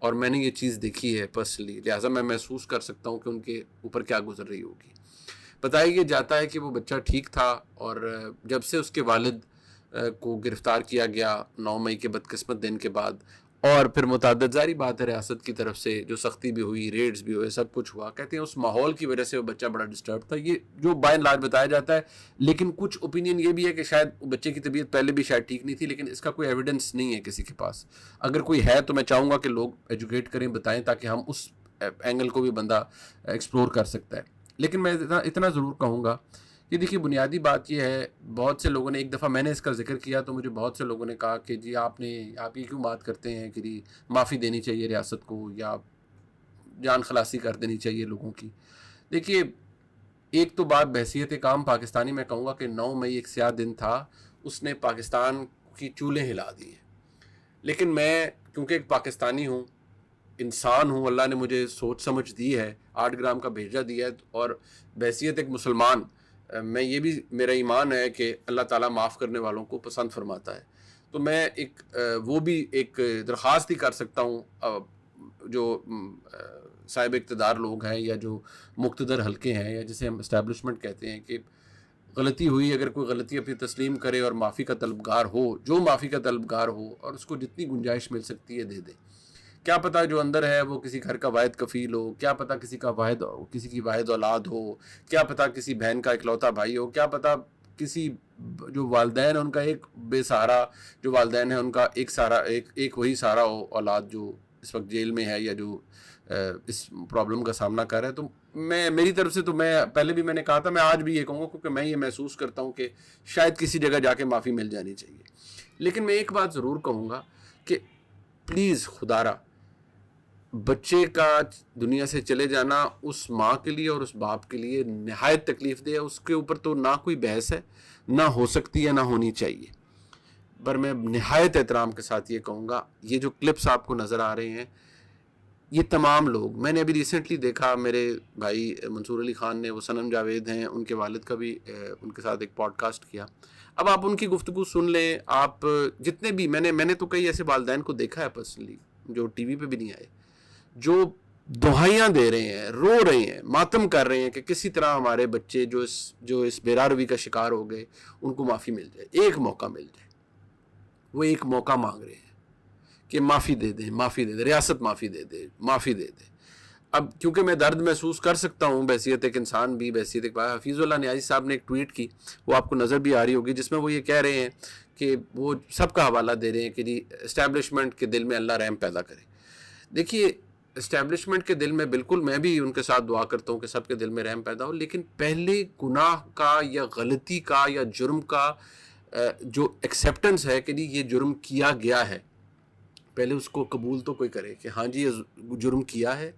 اور میں نے یہ چیز دیکھی ہے پرسنلی، لہٰذا میں محسوس کر سکتا ہوں کہ ان کے اوپر کیا گزر رہی ہوگی۔ بتایا یہ جاتا ہے کہ وہ بچہ ٹھیک تھا، اور جب سے اس کے والد کو گرفتار کیا گیا 9 مئی کے بدقسمت دن کے بعد، اور پھر متعدد، ظاہری بات ہے ریاست کی طرف سے جو سختی بھی ہوئی، ریڈز بھی ہوئے، سب کچھ ہوا، کہتے ہیں اس ماحول کی وجہ سے وہ بچہ بڑا ڈسٹرب تھا، یہ جو بائی اینڈ لارج بتایا جاتا ہے۔ لیکن کچھ اوپینین یہ بھی ہے کہ شاید بچے کی طبیعت پہلے بھی شاید ٹھیک نہیں تھی، لیکن اس کا کوئی ایویڈنس نہیں ہے کسی کے پاس۔ اگر کوئی ہے تو میں چاہوں گا کہ لوگ ایجوکیٹ کریں، بتائیں، تاکہ ہم اس اینگل کو بھی بندہ ایکسپلور کر سکتا ہے۔ لیکن میں اتنا ضرور کہوں گا کہ دیکھیے بنیادی بات یہ ہے، بہت سے لوگوں نے، ایک دفعہ میں نے اس کا ذکر کیا تو مجھے بہت سے لوگوں نے کہا کہ جی آپ یہ کیوں بات کرتے ہیں کہ جی معافی دینی چاہیے ریاست کو، یا جان خلاصی کر دینی چاہیے لوگوں کی۔ دیکھیے ایک تو بات بحیثیت ایک عام پاکستانی میں کہوں گا کہ 9 مئی ایک سیاہ دن تھا، اس نے پاکستان کی چولیں ہلا دی ہیں۔ لیکن میں کیونکہ ایک پاکستانی ہوں، انسان ہوں، اللہ نے مجھے سوچ سمجھ دی ہے، 8 گرام کا بھیجا دیا ہے، اور بحیثیت ایک مسلمان میں یہ بھی میرا ایمان ہے کہ اللہ تعالیٰ معاف کرنے والوں کو پسند فرماتا ہے۔ تو میں وہ بھی ایک درخواست ہی کر سکتا ہوں جو صاحب اقتدار لوگ ہیں یا جو مقتدر حلقے ہیں یا جسے ہم اسٹیبلشمنٹ کہتے ہیں، کہ غلطی ہوئی، اگر کوئی غلطی اپنی تسلیم کرے اور معافی کا طلبگار ہو، جو معافی کا طلبگار ہو، اور اس کو جتنی گنجائش مل سکتی ہے دے دے۔ کیا پتہ جو اندر ہے وہ کسی گھر کا واحد کفیل ہو، کیا پتہ کسی کی واحد اولاد ہو، کیا پتہ کسی بہن کا اکلوتا بھائی ہو، کیا پتہ کسی جو والدین ہیں ان کا ایک بے سہارا، جو والدین ہیں ان کا ایک سہارا، ایک وہی سہارا ہو، اولاد جو اس وقت جیل میں ہے یا جو اس پرابلم کا سامنا کر رہا ہے۔ تو میری طرف سے تو میں پہلے بھی میں نے کہا تھا، میں آج بھی یہ کہوں گا، کیونکہ میں یہ محسوس کرتا ہوں کہ شاید کسی جگہ جا کے معافی مل جانی چاہیے۔ لیکن میں ایک بات ضرور کہوں گا کہ پلیز خدارا، بچے کا دنیا سے چلے جانا اس ماں کے لیے اور اس باپ کے لیے نہایت تکلیف دہ ہے، اس کے اوپر تو نہ کوئی بحث ہے، نہ ہو سکتی ہے، نہ ہونی چاہیے۔ پر میں نہایت احترام کے ساتھ یہ کہوں گا، یہ جو کلپس آپ کو نظر آ رہے ہیں، یہ تمام لوگ، میں نے ابھی ریسنٹلی دیکھا، میرے بھائی منصور علی خان نے، وہ صنم جاوید ہیں، ان کے والد کا بھی ان کے ساتھ ایک پوڈ کاسٹ کیا۔ اب آپ ان کی گفتگو سن لیں، آپ جتنے بھی، میں نے تو کئی ایسے والدین کو دیکھا ہے پرسنلی جو ٹی وی پہ بھی نہیں آئے، جو دہائیاں دے رہے ہیں، رو رہے ہیں، ماتم کر رہے ہیں کہ کسی طرح ہمارے بچے جو اس بے روی کا شکار ہو گئے ان کو معافی مل جائے، ایک موقع مل جائے۔ وہ ایک موقع مانگ رہے ہیں کہ معافی دے دیں، معافی دے دیں، ریاست معافی دے دے، معافی دے دے۔ اب کیونکہ میں درد محسوس کر سکتا ہوں بحیثیت ایک انسان بھی، بحیثیت ایک حفیظ اللہ نیازی صاحب نے ایک ٹویٹ کی، وہ آپ کو نظر بھی آ رہی ہوگی، جس میں وہ یہ کہہ رہے ہیں کہ وہ سب کا حوالہ دے رہے ہیں کہ جی اسٹیبلشمنٹ کے دل میں اللہ رحم پیدا کرے۔ دیکھیے اسٹیبلشمنٹ کے دل میں بالکل میں بھی ان کے ساتھ دعا کرتا ہوں کہ سب کے دل میں رحم پیدا ہو، لیکن پہلے گناہ کا یا غلطی کا یا جرم کا جو ایکسیپٹنس ہے کہ جی یہ جرم کیا گیا ہے، پہلے اس کو قبول تو کوئی کرے کہ ہاں جی یہ جرم کیا ہے،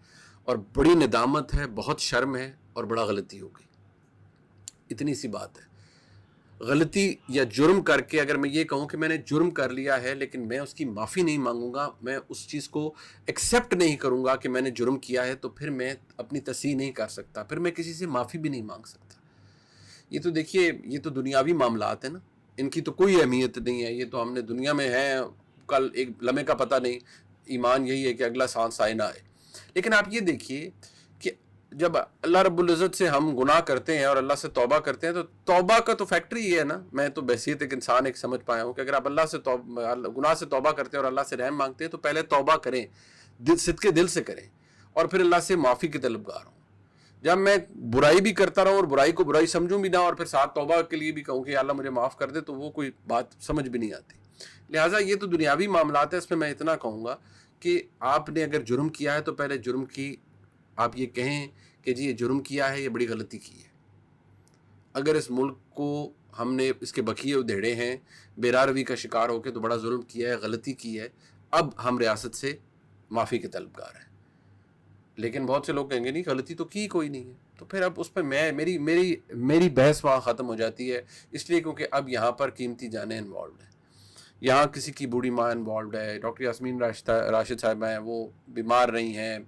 اور بڑی ندامت ہے، بہت شرم ہے، اور بڑا غلطی ہو گئی۔ اتنی سی بات ہے۔ غلطی یا جرم کر کے اگر میں یہ کہوں کہ میں نے جرم کر لیا ہے لیکن میں اس کی معافی نہیں مانگوں گا، میں اس چیز کو ایکسیپٹ نہیں کروں گا کہ میں نے جرم کیا ہے، تو پھر میں اپنی تصحیح نہیں کر سکتا، پھر میں کسی سے معافی بھی نہیں مانگ سکتا۔ یہ تو دیکھیے، یہ تو دنیاوی معاملات ہیں نا، ان کی تو کوئی اہمیت نہیں ہے، یہ تو ہم نے دنیا میں ہیں، کل ایک لمحے کا پتہ نہیں، ایمان یہی ہے کہ اگلا سانس آئے نہ آئے۔ لیکن آپ یہ دیکھیے کہ جب اللہ رب العزت سے ہم گناہ کرتے ہیں اور اللہ سے توبہ کرتے ہیں، تو توبہ کا تو فیکٹری یہ ہے نا، میں تو بحیثیت ایک انسان ایک سمجھ پایا ہوں کہ اگر آپ گناہ سے توبہ کرتے ہیں اور اللہ سے رحم مانگتے ہیں تو پہلے توبہ کریں، صدقے دل سے کریں، اور پھر اللہ سے معافی کے طلبگار ہوں۔ جب میں برائی بھی کرتا رہوں اور برائی کو برائی سمجھوں بھی نہ، اور پھر ساتھ توبہ کے لیے بھی کہوں کہ اللہ مجھے معاف کر دے، تو وہ کوئی بات سمجھ بھی نہیں آتی۔ لہٰذا یہ تو دنیاوی معاملات ہے، اس میں میں اتنا کہوں گا کہ آپ نے اگر جرم کیا ہے تو پہلے جرم کی آپ یہ کہیں کہ جی یہ جرم کیا ہے، یہ بڑی غلطی کی ہے۔ اگر اس ملک کو ہم نے اس کے بقیے ادھیڑے ہیں، بے روی کا شکار ہو کے، تو بڑا ظلم کیا ہے، غلطی کی ہے، اب ہم ریاست سے معافی کے طلبگار ہیں۔ لیکن بہت سے لوگ کہیں گے نہیں غلطی تو کی کوئی نہیں ہے، تو پھر اب اس پہ میری بحث وہاں ختم ہو جاتی ہے، اس لیے کیونکہ اب یہاں پر قیمتی جانیں انوالوڈ ہیں، یہاں کسی کی بوڑھی ماں انوالوڈ ہے، ڈاکٹر یاسمین راشد صاحبہ ہیں، وہ بیمار رہی ہیں۔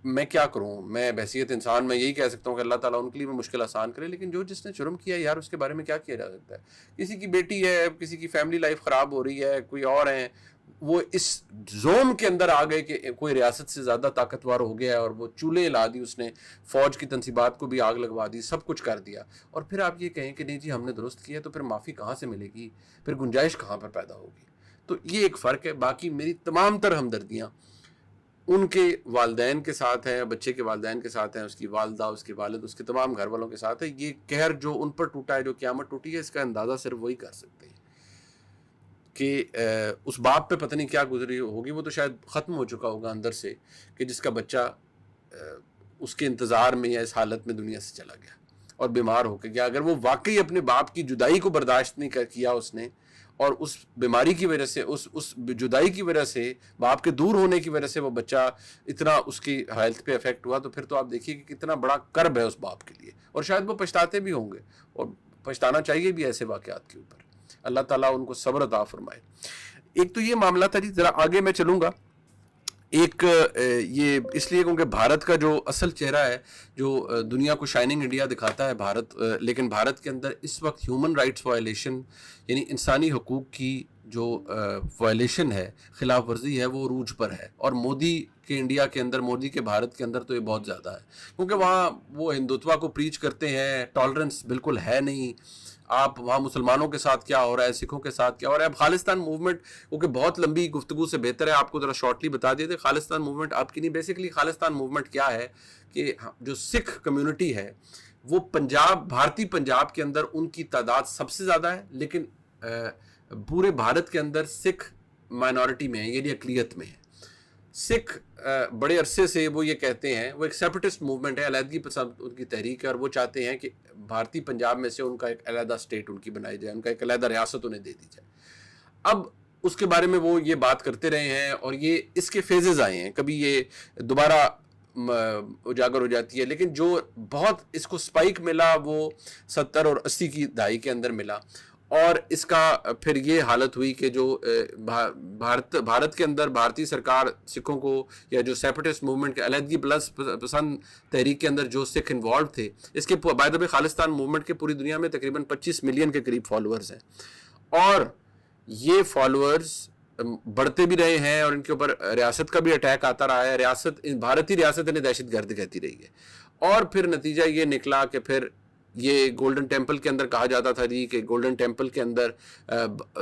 میں کیا کروں، میں بحیثیت انسان میں یہی کہہ سکتا ہوں کہ اللہ تعالیٰ ان کے لیے بھی مشکل آسان کرے، لیکن جس نے جرم کیا ہے یار، اس کے بارے میں کیا کیا جا سکتا ہے؟ کسی کی بیٹی ہے، کسی کی فیملی لائف خراب ہو رہی ہے، کوئی اور ہیں، وہ اس زوم کے اندر آ گئے کہ کوئی ریاست سے زیادہ طاقتور ہو گیا ہے اور وہ چولہے لا دی اس نے, فوج کی تنصیبات کو بھی آگ لگوا دی, سب کچھ کر دیا, اور پھر آپ یہ کہیں کہ نہیں جی ہم نے درست کیا, تو پھر معافی کہاں سے ملے گی, پھر گنجائش کہاں پر پیدا ہوگی. تو یہ ایک فرق ہے. باقی میری تمام تر ہمدردیاں ان کے والدین کے ساتھ ہیں, بچے کے والدین کے ساتھ ہیں, اس کی والدہ, اس کے والد, اس کے تمام گھر والوں کے ساتھ ہے. یہ قہر جو ان پر ٹوٹا ہے, جو قیامت ٹوٹی ہے, اس کا اندازہ صرف وہی کر سکتے ہیں کہ اس باپ پہ پتہ نہیں کیا گزری ہوگی. وہ تو شاید ختم ہو چکا ہوگا اندر سے, کہ جس کا بچہ اس کے انتظار میں یا اس حالت میں دنیا سے چلا گیا اور بیمار ہو کے گیا. اگر وہ واقعی اپنے باپ کی جدائی کو برداشت نہیں کیا اس نے, اور اس بیماری کی وجہ سے, اس جدائی کی وجہ سے, باپ کے دور ہونے کی وجہ سے وہ بچہ اتنا اس کی ہیلتھ پہ افیکٹ ہوا, تو پھر تو آپ دیکھیے کہ کتنا بڑا کرب ہے اس باپ کے لیے, اور شاید وہ پچھتاتے بھی ہوں گے, اور پچھتانا چاہیے بھی ایسے واقعات کے اوپر. اللہ تعالیٰ ان کو صبر عطا فرمائے. ایک تو یہ معاملہ تھا جی. ذرا آگے میں چلوں گا. ایک یہ اس لیے کیونکہ بھارت کا جو اصل چہرہ ہے, جو دنیا کو شائننگ انڈیا دکھاتا ہے بھارت, لیکن بھارت کے اندر اس وقت ہیومن رائٹس وائلیشن, یعنی انسانی حقوق کی جو وائلیشن ہے, خلاف ورزی ہے, وہ عروج پر ہے. اور مودی کے انڈیا کے اندر, مودی کے بھارت کے اندر تو یہ بہت زیادہ ہے, کیونکہ وہاں وہ ہندوتوا کو پریچ کرتے ہیں, ٹالرنس بالکل ہے نہیں. آپ وہاں مسلمانوں کے ساتھ کیا ہو رہا ہے, سکھوں کے ساتھ کیا ہو رہا ہے. اب خالصتان موومنٹ, کیونکہ بہت لمبی گفتگو سے بہتر ہے آپ کو ذرا شارٹلی بتا دیتے. خالصتان موومنٹ آپ کی نہیں, بیسیکلی خالصتان موومنٹ کیا ہے کہ جو سکھ کمیونٹی ہے وہ پنجاب, بھارتی پنجاب کے اندر ان کی تعداد سب سے زیادہ ہے, لیکن پورے بھارت کے اندر سکھ مائنورٹی میں ہے, یعنی اقلیت میں ہے. سکھ بڑے عرصے سے وہ یہ کہتے ہیں, وہ ایک سیپریٹسٹ موومنٹ ہے, علیحدگی پسند ان کی تحریک ہے, اور وہ چاہتے ہیں کہ بھارتی پنجاب میں سے ان کا ایک علیحدہ اسٹیٹ ان کی بنائی جائے, ان کا ایک علیحدہ ریاست انہیں دے دی جائے. اب اس کے بارے میں وہ یہ بات کرتے رہے ہیں, اور یہ اس کے فیزز آئے ہیں, کبھی یہ دوبارہ اجاگر ہو جاتی ہے, لیکن جو بہت اس کو سپائک ملا وہ 70 اور 80 کی دہائی کے اندر ملا. اور اس کا پھر یہ حالت ہوئی کہ جو بھارت کے اندر بھارتی سرکار سکھوں کو, یا جو سیپریٹسٹ موومنٹ کے علیحدگی پسند تحریک کے اندر جو سکھ انوالو تھے, اس کے by the way Khalistan movement کے پوری دنیا میں تقریباً 25 ملین کے قریب فالوورز ہیں, اور یہ فالوورز بڑھتے بھی رہے ہیں, اور ان کے اوپر ریاست کا بھی اٹیک آتا رہا ہے. ریاست, بھارتی ریاست انہیں دہشت گرد کہتی رہی ہے, اور پھر نتیجہ یہ نکلا کہ پھر یہ گولڈن ٹیمپل کے اندر کہا جاتا تھا جی کہ گولڈن ٹیمپل کے اندر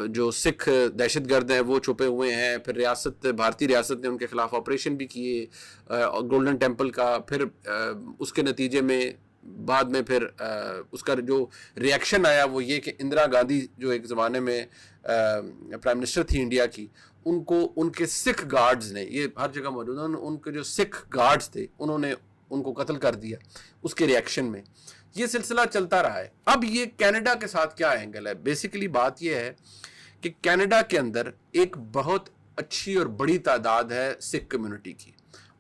جو سکھ دہشت گرد ہیں وہ چھپے ہوئے ہیں. پھر ریاست, بھارتی ریاست نے ان کے خلاف آپریشن بھی کیے گولڈن ٹیمپل کا. پھر اس کے نتیجے میں بعد میں پھر اس کا جو ریئیکشن آیا وہ یہ کہ اندرا گاندھی جو ایک زمانے میں پرائم منسٹر تھی انڈیا کی, ان کو ان کے سکھ گارڈز نے, یہ ہر جگہ موجود ہیں, ان کے جو سکھ گارڈز تھے انہوں نے ان کو قتل کر دیا. اس کے ریئیکشن میں یہ سلسلہ چلتا رہا ہے. اب یہ کینیڈا کے ساتھ کیا اینگل ہے؟ بیسیکلی بات یہ ہے کہ کینیڈا کے اندر ایک بہت اچھی اور بڑی تعداد ہے سکھ کمیونٹی کی,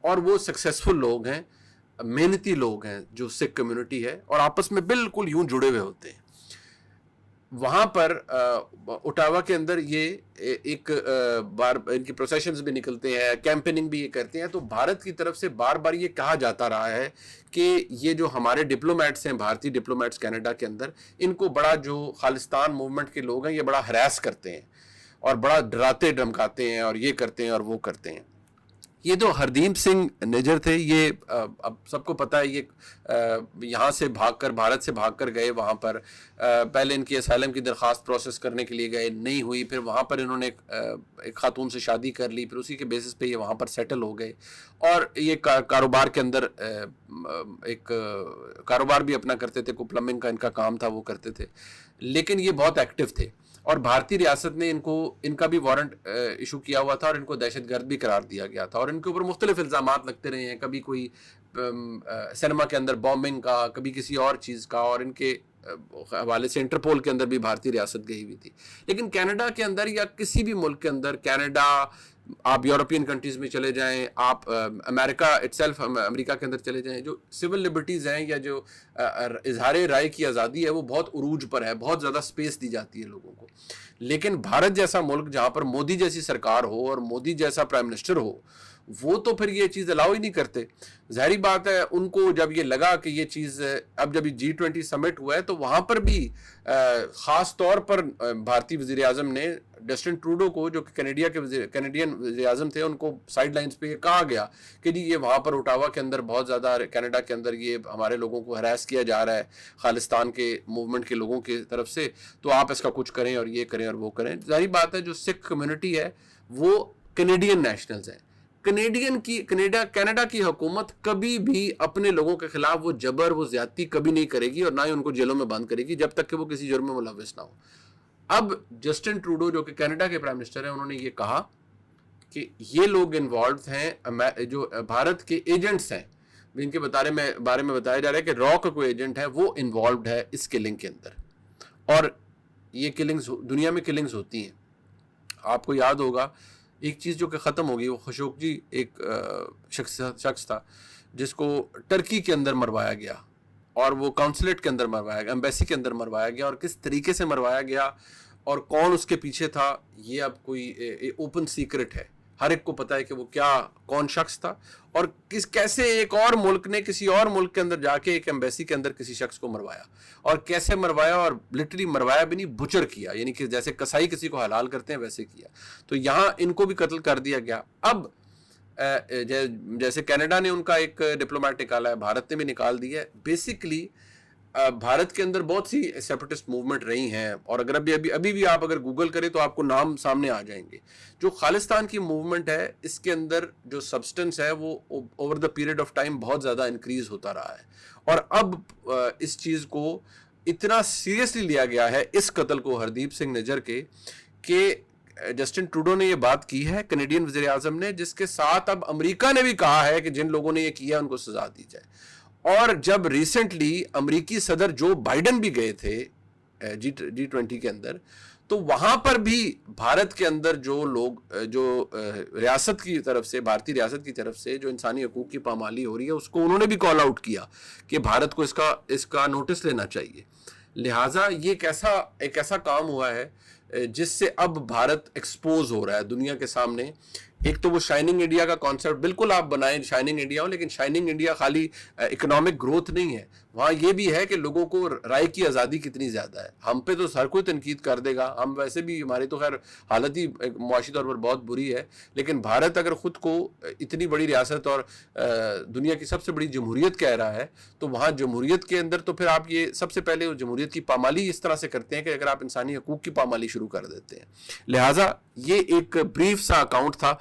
اور وہ سکسیسفل لوگ ہیں, محنتی لوگ ہیں جو سکھ کمیونٹی ہے, اور آپس میں بالکل یوں جڑے ہوئے ہوتے ہیں. وہاں پر اوٹاوا کے اندر یہ ایک بار ان کی پروسیشنز بھی نکلتے ہیں, کیمپیننگ بھی یہ کرتے ہیں. تو بھارت کی طرف سے بار بار یہ کہا جاتا رہا ہے کہ یہ جو ہمارے ڈپلومیٹس ہیں, بھارتی ڈپلومیٹس کینیڈا کے اندر, ان کو بڑا جو خالصتان موومنٹ کے لوگ ہیں یہ بڑا ہراس کرتے ہیں, اور بڑا ڈراتے دھمکاتے ہیں, اور یہ کرتے ہیں اور وہ کرتے ہیں. یہ جو ہردیپ سنگھ نجر تھے, یہ اب سب کو پتہ ہے, یہ یہاں سے بھاگ کر, بھارت سے بھاگ کر گئے وہاں پر. پہلے ان کی اسائلم کی درخواست پروسیس کرنے کے لیے گئے, نہیں ہوئی. پھر وہاں پر انہوں نے ایک خاتون سے شادی کر لی, پھر اسی کے بیسس پہ یہ وہاں پر سیٹل ہو گئے, اور یہ کاروبار کے اندر ایک کاروبار بھی اپنا کرتے تھے, کو پلمبنگ کا ان کا کام تھا, وہ کرتے تھے. لیکن یہ بہت ایکٹیو تھے, اور بھارتی ریاست نے ان کا بھی وارنٹ ایشو کیا ہوا تھا, اور ان کو دہشت گرد بھی قرار دیا گیا تھا, اور ان کے اوپر مختلف الزامات لگتے رہے ہیں. کبھی کوئی سینما کے اندر بامبنگ کا, کبھی کسی اور چیز کا, اور ان کے حوالے سے انٹرپول کے اندر بھی بھارتی ریاست گئی ہوئی تھی. لیکن کینیڈا کے اندر یا کسی بھی ملک کے اندر, کینیڈا, آپ یورپین کنٹریز میں چلے جائیں, آپ امریکہ اٹسیلف, امریکہ کے اندر چلے جائیں, جو سول لبرٹیز ہیں یا جو اظہار رائے کی آزادی ہے وہ بہت عروج پر ہے, بہت زیادہ سپیس دی جاتی ہے لوگوں کو. لیکن بھارت جیسا ملک جہاں پر مودی جیسی سرکار ہو اور مودی جیسا پرائم منسٹر ہو, وہ تو پھر یہ چیز الاؤ ہی نہیں کرتے. ظاہری بات ہے ان کو جب یہ لگا کہ یہ چیز اب جب G20 سمٹ ہوا ہے تو وہاں پر بھی خاص طور پر بھارتی وزیر اعظم نے جسٹن ٹروڈو کو جو کہ کینیڈین وزیر اعظم تھے ان کو سائڈ لائنز پہ یہ کہا گیا کہ جی یہ وہاں پر اوٹاوا کے اندر بہت زیادہ کینیڈا کے اندر یہ ہمارے لوگوں کو ہراس کیا جا رہا ہے خالستان کے موومنٹ کے لوگوں کی طرف سے, تو آپ اس کا کچھ کریں اور یہ کریں اور وہ کریں. ظاہری بات ہے جو سکھ کمیونٹی ہے وہ کینیڈین نیشنلز ہیں. کینیڈا کی حکومت کبھی بھی اپنے لوگوں کے خلاف وہ جبر وہ زیادتی کبھی نہیں کرے گی اور نہ ہی ان کو جیلوں میں بند کرے گی جب تک کہ وہ کسی جرم میں ملوث نہ ہو. اب جسٹن ٹروڈو جو کہ کینیڈا کے پرائم منسٹر ہیں انہوں نے یہ کہا کہ یہ لوگ انوالوڈ ہیں جو بھارت کے ایجنٹس ہیں جن کے بارے میں بتایا جا رہا ہے کہ را کا کوئی ایجنٹ ہے وہ انوالوڈ ہے اس کلنگ کے اندر. اور یہ کلنگز دنیا میں کلنگز ہوتی ہیں. آپ کو یاد ہوگا ایک چیز جو کہ ختم ہوگی وہ خشوگی ایک شخص تھا جس کو ٹرکی کے اندر مروایا گیا اور وہ کونسلیٹ کے اندر مروایا گیا, ایمبیسی کے اندر مروایا گیا, اور کس طریقے سے مروایا گیا اور کون اس کے پیچھے تھا یہ اب کوئی اوپن سیکرٹ ہے. ہر ایک کو پتا ہے کہ وہ کون شخص تھا اور کیسے ایک اور ملک نے کسی اور ملک کے اندر جا کے ایک ایمبیسی کے اندر کسی شخص کو مروایا اور کیسے مروایا, اور لٹرلی مروایا بھی نہیں بچر کیا, یعنی کہ جیسے کسائی کسی کو حلال کرتے ہیں ویسے کیا. تو یہاں ان کو بھی قتل کر دیا گیا. اب جیسے کینیڈا نے ان کا ایک ڈپلومیٹ نکالا ہے, بھارت نے بھی نکال دیا ہے. بیسیکلی بھارت کے اندر بہت سی سیپریٹسٹ موومنٹ رہی ہیں اور اگر ابھی بھی آپ اگر گوگل کریں تو آپ کو نام سامنے آ جائیں گے. جو خالستان کی موومنٹ ہے اس کے اندر جو سبسٹنس ہے وہ over the period of time بہت زیادہ انکریز ہوتا رہا ہے اور اب اس چیز کو اتنا سیریسلی لیا گیا ہے اس قتل کو ہردیپ سنگھ نجر کے کہ جسٹن ٹروڈو نے یہ بات کی ہے کینیڈین وزیر اعظم نے, جس کے ساتھ اب امریکہ نے بھی کہا ہے کہ جن لوگوں نے یہ کیا ان کو سزا دی جائے. اور جب ریسنٹلی امریکی صدر جو بائیڈن بھی گئے تھے G20 کے اندر تو وہاں پر بھی بھارت کے اندر جو لوگ جو ریاست کی طرف سے بھارتی ریاست کی طرف سے جو انسانی حقوق کی پامالی ہو رہی ہے اس کو انہوں نے بھی کال آؤٹ کیا کہ بھارت کو اس کا نوٹس لینا چاہیے. لہٰذا یہ ایک ایسا کام ہوا ہے جس سے اب بھارت ایکسپوز ہو رہا ہے دنیا کے سامنے. ایک تو وہ شائننگ انڈیا کا کانسیپٹ بالکل آپ بنائیں شائننگ انڈیا ہو, لیکن شائننگ انڈیا خالی اکنامک گروتھ نہیں ہے, وہاں یہ بھی ہے کہ لوگوں کو رائے کی آزادی کتنی زیادہ ہے. ہم پہ تو ہر کوئی تنقید کر دے گا, ہم ویسے بھی ہماری تو خیر حالت ہی معاشی طور پر بہت بری ہے, لیکن بھارت اگر خود کو اتنی بڑی ریاست اور دنیا کی سب سے بڑی جمہوریت کہہ رہا ہے تو وہاں جمہوریت کے اندر تو پھر آپ یہ سب سے پہلے جمہوریت کی پامالی اس طرح سے کرتے ہیں کہ اگر آپ انسانی حقوق کی پامالی شروع کر دیتے ہیں. لہٰذا یہ ایک بریف سا اکاؤنٹ تھا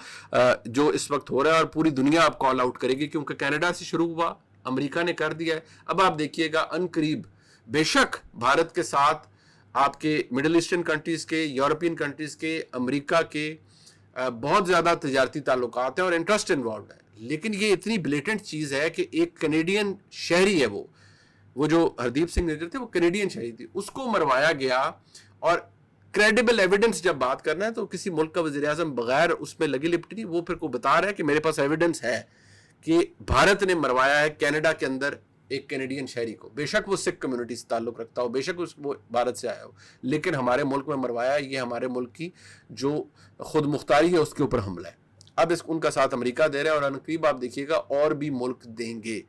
جو اس وقت ہو رہا ہے اور پوری دنیا آپ کال آؤٹ کرے گی کیونکہ کینیڈا سے شروع ہوا, امریکہ نے کر دیا ہے. اب آپ دیکھیے گا ان قریب بے شک بھارت کے ساتھ آپ کے مڈل ایسٹرن کنٹریز کے, یورپین کنٹریز کے, امریکہ کے بہت زیادہ تجارتی تعلقات ہیں اور انٹرسٹ انوالوڈ ہے, لیکن یہ اتنی بلیٹنٹ چیز ہے کہ ایک کینیڈین شہری ہے وہ جو ہردیپ سنگھ نجر تھے وہ کینیڈین شہری تھی, اس کو مروایا گیا. اور کریڈیبل ایویڈنس جب بات کرنا ہے تو کسی ملک کا وزیر اعظم بغیر اس میں لگی لپٹی نہیں, وہ پھر کو بتا رہا ہے کہ میرے پاس ایویڈنس ہے کہ بھارت نے مروایا ہے کینیڈا کے اندر ایک کینیڈین شہری کو. بے شک وہ سکھ کمیونٹی سے تعلق رکھتا ہو, بے شک وہ بھارت سے آیا ہو, لیکن ہمارے ملک میں مروایا ہے. یہ ہمارے ملک کی جو خود مختاری ہے اس کے اوپر حملہ ہے. اب ان کا ساتھ امریکہ دے رہا ہے اور عنقریب آپ دیکھیے گا اور بھی ملک دیں گے.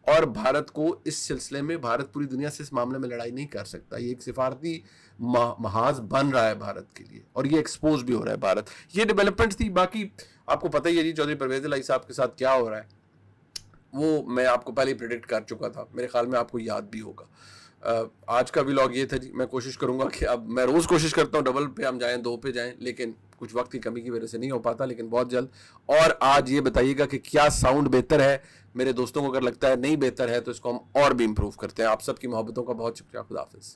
اور بھارت کو اس سلسلے میں بھارت پوری دنیا سے اس معاملے میں لڑائی نہیں کر سکتا. یہ ایک سفارتی محاذ بن رہا ہے بھارت کے لیے اور یہ ایکسپوز بھی ہو رہا ہے بھارت. یہ ڈیولپمنٹس تھی. باقی آپ کو پتہ ہی ہے جی چودھری پرویز الہی صاحب کے ساتھ کیا ہو رہا ہے وہ میں آپ کو پہلے ہی پریڈکٹ کر چکا تھا, میرے خیال میں آپ کو یاد بھی ہوگا. آج کا ولاگ یہ تھا جی. میں کوشش کروں گا کہ اب میں روز کوشش کرتا ہوں ڈبل پہ ہم جائیں 2 پہ جائیں, لیکن کچھ وقت کی کمی کی وجہ سے نہیں ہو پاتا, لیکن بہت جلد. اور آج یہ بتائیے گا کہ کیا ساؤنڈ بہتر ہے. میرے دوستوں کو اگر لگتا ہے نہیں بہتر ہے تو اس کو ہم اور بھی امپروو کرتے ہیں. آپ سب کی محبتوں کا بہت شکریہ. خدا حافظ.